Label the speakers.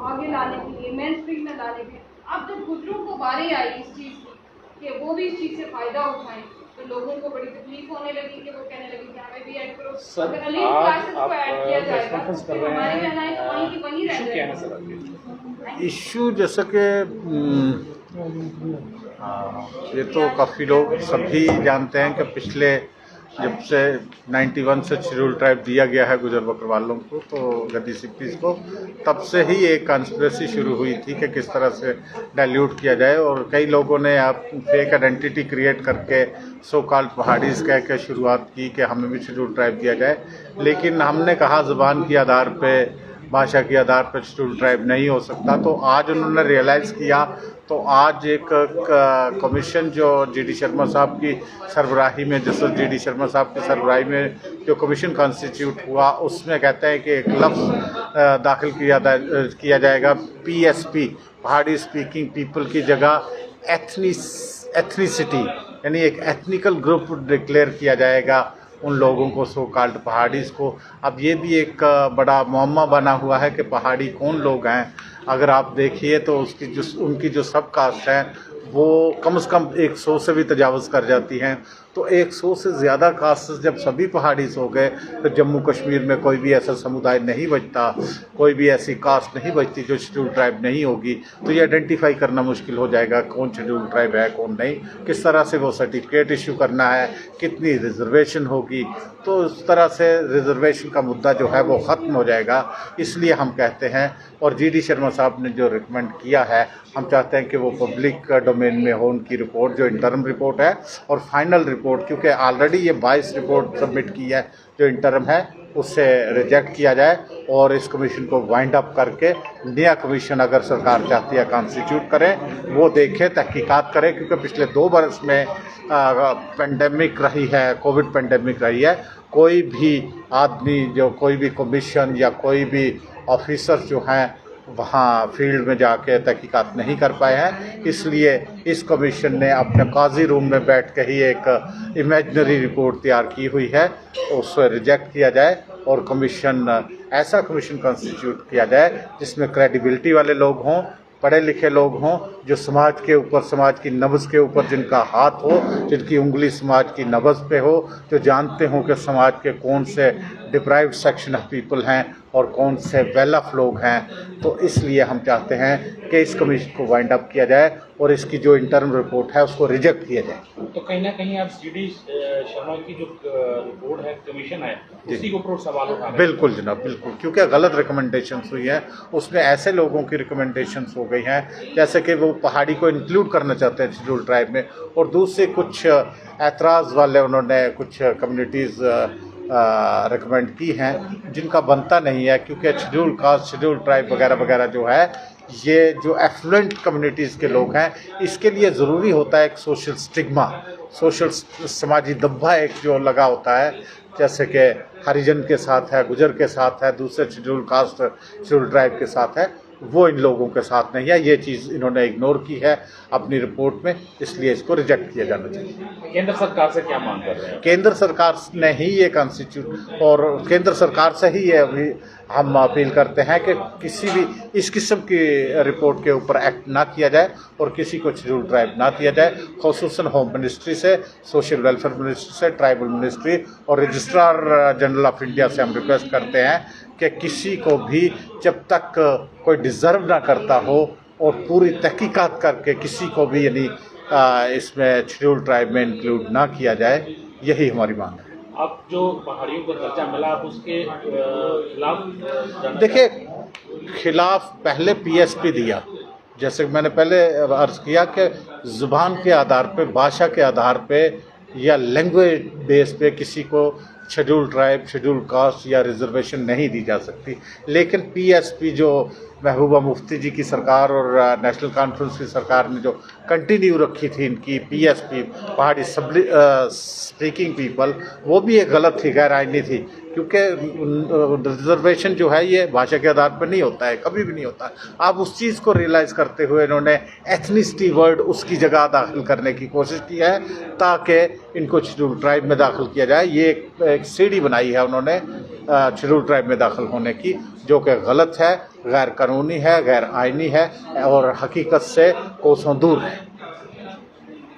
Speaker 1: आगे लाने के लिए, मेन स्ट्रीम में लाने के लिए। अब जब गुजरों को बारी आई इस चीज़ की कि वो भी इस चीज़ से फ़ायदा उठाएं, तो लोगों को बड़ी तकलीफ होने लगी कि वो कहने लगी कि हमें भी ऐड करो।
Speaker 2: सर,
Speaker 1: अगर एलीट क्लासेस को ऐड किया जाएगा तो फिर हमारी बहनाएं तो वहीं की वहीं रह जाएंगी।
Speaker 2: इशू जैसा कि ये तो काफ़ी लोग सभी जानते हैं कि पिछले जब से 91 से शेड्यूल ट्राइब दिया गया है गुजर बकरवालों को, तो गद्दी सिक्कीज़ को, तब से ही एक कंस्पिरेसी शुरू हुई थी कि किस तरह से डाइल्यूट किया जाए। और कई लोगों ने आप फेक आइडेंटिटी क्रिएट करके सो कॉल्ड पहाड़ीज़ कह के शुरुआत की कि हमें भी शेड्यूल ट्राइब दिया जाए। लेकिन हमने कहा ज़ुबान के आधार पे, भाषा के आधार पर शेड्यूल ट्राइब नहीं हो सकता। तो आज उन्होंने रियलाइज़ किया, तो आज एक कमीशन जो जी.डी. शर्मा साहब की सरबराही में, जैसे जी.डी. शर्मा साहब की सरबराही में जो कमीशन कॉन्स्टिट्यूट हुआ, उसमें कहते हैं कि एक लफ्ज़ दाखिल किया जाएगा PSP, पहाड़ी स्पीकिंग पीपल की जगह एथनिसिटी, यानी एक एथनिकल ग्रुप डिक्लेयर किया जाएगा उन लोगों को, सो कॉल्ड पहाड़ीज़ को। अब ये भी एक बड़ा मुअम्मा बना हुआ है कि पहाड़ी कौन लोग हैं। अगर आप देखिए तो उनकी जो सब कास्ट है वो कम से कम 100 से भी तजावज़ कर जाती हैं। तो 100 से ज़्यादा कास्ट जब सभी पहाड़ीज़ हो गए तो जम्मू कश्मीर में कोई भी ऐसा समुदाय नहीं बचता, कोई भी ऐसी कास्ट नहीं बचती जो शेड्यूल ट्राइब नहीं होगी। तो ये आइडेंटिफाई करना मुश्किल हो जाएगा कौन शेड्यूल ट्राइब है कौन नहीं, किस तरह से वो सर्टिफिकेट इशू करना है, कितनी रिजर्वेशन होगी। तो इस तरह से रिजर्वेशन का मुद्दा जो है वो ख़त्म हो जाएगा। इसलिए हम कहते हैं, और जी.डी. शर्मा साहब ने जो रिकमेंड किया है, हम चाहते हैं कि वो पब्लिक डोमेन में हो उनकी रिपोर्ट, जो इंटरम रिपोर्ट है और फाइनल रिपोर्ट, क्योंकि ऑलरेडी ये 22 रिपोर्ट सबमिट की है, जो इंटरम है उससे रिजेक्ट किया जाए और इस कमीशन को वाइंड अप करके नया कमीशन अगर सरकार चाहती है कॉन्स्टिट्यूट करें, वो देखे, तहकीकात करे। क्योंकि पिछले 2 बरस में पेंडेमिक रही है, कोविड पेंडेमिक रही है, कोई भी आदमी जो कोई भी कमीशन या कोई भी ऑफिसर जो हैं वहाँ फील्ड में जाके तहकीकात नहीं कर पाए हैं। इसलिए इस कमीशन ने अपने काजी रूम में बैठ के ही एक इमेजिनरी रिपोर्ट तैयार की हुई है, तो उसको रिजेक्ट किया जाए और ऐसा कमीशन कॉन्स्टिट्यूट किया जाए जिसमें क्रेडिबिलिटी वाले लोग हों, पढ़े लिखे लोग हों, जो समाज के ऊपर, समाज की नब्ज़ के ऊपर जिनका हाथ हो, जिनकी उंगली समाज की नब्ज़ पे हो, जो जानते हों कि समाज के कौन से डिप्राइव्ड सेक्शन ऑफ पीपल हैं और कौन से वेल ऑफ लोग हैं। तो इसलिए हम चाहते हैं कि इस कमीशन को वाइंड अप किया जाए और इसकी जो इंटर्म रिपोर्ट है उसको रिजेक्ट किया जाए।
Speaker 3: तो कहीं ना कहीं आप जी.डी. शर्मा की जो रिपोर्ट है, कमीशन है, उसी के ऊपर सवाल उठा रहे हैं।
Speaker 2: बिल्कुल जनाब, बिल्कुल, क्योंकि गलत रिकमेंडेशंस हुई हैं। उसमें ऐसे लोगों की रिकमेंडेशंस हो गई हैं जैसे कि वो पहाड़ी को इंक्लूड करना चाहते हैं शेड्यूल ट्राइब में, और दूसरे कुछ एतराज़ वाले उन्होंने कुछ कम्युनिटीज़ रिकमेंड की हैं जिनका बनता नहीं है। क्योंकि शेड्यूल कास्ट, शेड्यूल ट्राइब वगैरह वगैरह जो है, ये जो एफ्लुएंट कम्युनिटीज़ के लोग हैं, इसके लिए ज़रूरी होता है एक सोशल स्टिग्मा, सोशल समाजी दब्बा एक जो लगा होता है, जैसे कि हरिजन के साथ है, गुजर के साथ है, दूसरे शेड्यूल कास्ट, शेड्यूल ट्राइब के साथ है, वो इन लोगों के साथ नहीं है। ये चीज़ इन्होंने इग्नोर की है अपनी रिपोर्ट में, इसलिए इसको रिजेक्ट किया जाना चाहिए।
Speaker 3: केंद्र सरकार से क्या मांग कर रहे हैं?
Speaker 2: केंद्र सरकार ने ही ये कॉन्स्टिट्यूट, और केंद्र सरकार से ही ये अभी हम अपील करते हैं कि किसी भी इस किस्म की रिपोर्ट के ऊपर एक्ट ना किया जाए और किसी को शेड्यूल ट्राइब ना किया जाए। ख़ुसूसन होम मिनिस्ट्री से, सोशल वेलफेयर मिनिस्ट्री से, ट्राइबल मिनिस्ट्री और रजिस्ट्रार जनरल ऑफ इंडिया से हम रिक्वेस्ट करते हैं कि किसी को भी जब तक कोई डिज़र्व ना करता हो और पूरी तहकीकात करके किसी को भी यानी इसमें शेड्यूल ट्राइब में इंक्लूड ना किया जाए, यही हमारी मांग है।
Speaker 3: अब जो पहाड़ियों को दर्जा मिला, आप उसके खिलाफ
Speaker 2: देखिए, खिलाफ पहले PSP दिया, जैसे मैंने पहले अर्ज़ किया कि ज़ुबान के आधार पे, भाषा के आधार पे या लैंग्वेज बेस पे किसी को शेड्यूल ट्राइब, शेड्यूल कास्ट या रिजर्वेशन नहीं दी जा सकती। लेकिन PSP जो महबूबा मुफ्ती जी की सरकार और नेशनल कॉन्फ्रेंस की सरकार ने जो कंटिन्यू रखी थी इनकी PSP, पहाड़ी स्पीकिंग पीपल, वो भी एक गलत थी, गैर आईनी थी। क्योंकि रिजर्वेशन जो है ये भाषा के आधार पर नहीं होता है, कभी भी नहीं होता है। आप उस चीज़ को रियलाइज़ करते हुए इन्होंने एथनिसिटी वर्ड उसकी जगह दाखिल करने की कोशिश की है ताकि इनको शेड्यूल ट्राइब में दाखिल किया जाए। ये एक सीढ़ी बनाई है उन्होंने शेड्यूल ट्राइब में दाखिल होने की, जो कि गलत है, गैर कानूनी है, गैर आइनी है और हकीकत से कोसों दूर है।